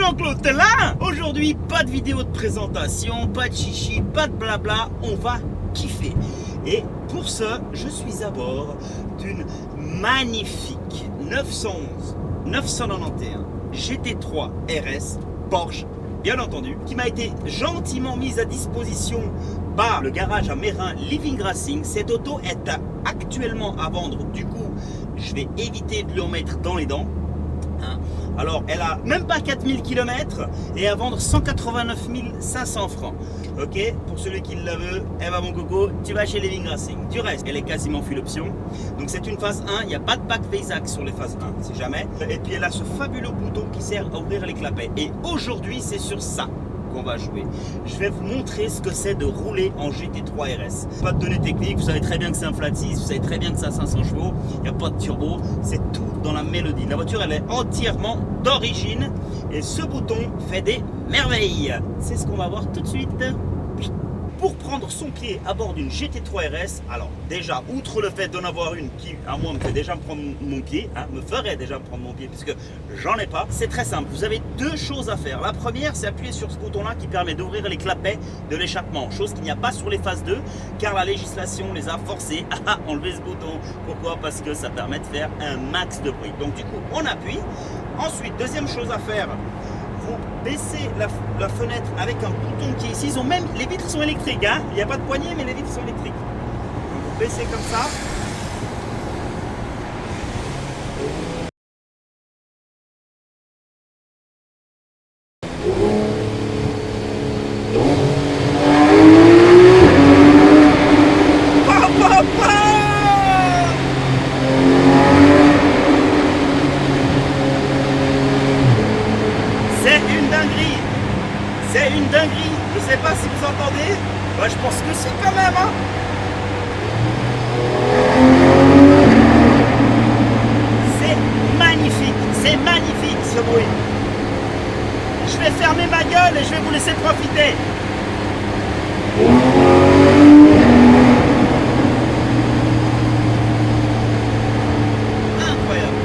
Jean-Claude, t'es là? Aujourd'hui, pas de vidéo de présentation, pas de chichi, pas de blabla, on va kiffer. Et pour ce, je suis à bord d'une magnifique 991 GT3 RS Porsche, bien entendu, qui m'a été gentiment mise à disposition par le garage à Mérin Living Racing. Cette auto est actuellement à vendre, du coup, je vais éviter de lui en mettre dans les dents. Alors, elle a même pas 4000 km et à vendre 189 500 francs. Ok, pour celui qui la veut, elle va mon coco, tu vas chez Living Racing. Du reste, elle est quasiment full option. Donc c'est une phase 1, il n'y a pas de pack Vaisac sur les phases 1, si jamais. Et puis elle a ce fabuleux bouton qui sert à ouvrir les clapets. Et aujourd'hui, c'est sur ça qu'on va jouer. Je vais vous montrer ce que c'est de rouler en GT3 RS. Pas de données techniques, vous savez très bien que c'est un flat 6, vous savez très bien que ça a 500 chevaux, il n'y a pas de turbo, c'est tout dans la mélodie. La voiture, elle est entièrement d'origine et ce bouton fait des merveilles. C'est ce qu'on va voir tout de suite. Pour prendre son pied à bord d'une GT3 RS, alors déjà, outre le fait d'en avoir une qui, à moi, me fait déjà me prendre mon pied, me ferait déjà me prendre mon pied, puisque j'en ai pas, c'est très simple. Vous avez deux choses à faire. La première, c'est appuyer sur ce bouton-là qui permet d'ouvrir les clapets de l'échappement, chose qu'il n'y a pas sur les phases 2, car la législation les a forcés à enlever ce bouton. Pourquoi? Parce que ça permet de faire un max de bruit. Donc du coup, on appuie. Ensuite, deuxième chose à faire, vous baissez la fenêtre avec un bouton qui est ici. Ils ont même, les vitres sont électriques, hein. Il n'y a pas de poignée, mais les vitres sont électriques. Donc vous baissez comme ça. C'est une dinguerie, je sais pas si vous entendez, je pense que c'est quand même, hein. C'est magnifique ce bruit. Je vais fermer ma gueule et je vais vous laisser profiter. Incroyable.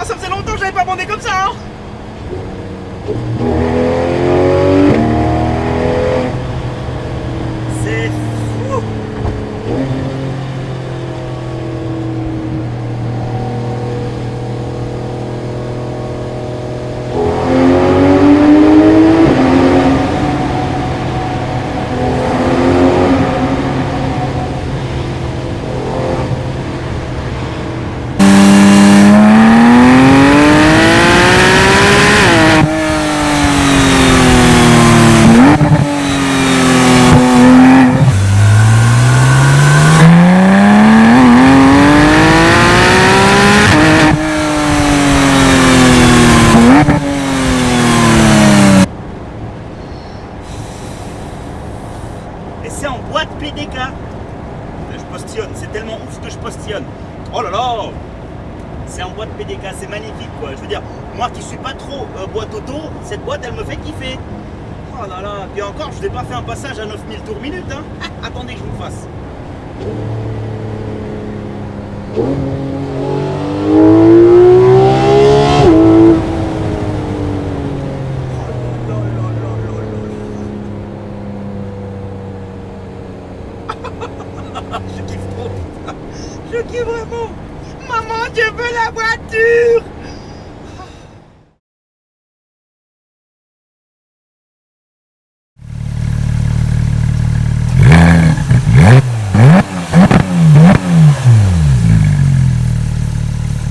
Ça faisait longtemps que j'avais pas bandé comme ça, hein. C'est fou. Et c'est en boîte PDK. Je postillonne, c'est tellement ouf que je postillonne. Oh là là, c'est en boîte PDK, c'est magnifique quoi. Je veux dire, moi qui suis pas trop boîte auto, cette boîte elle me fait kiffer. Oh là là, puis encore je n'ai pas fait un passage à 9000 tours minute, hein. Attendez que je vous le fasse. Je kiffe trop. Je kiffe vraiment. Maman, je veux la voiture.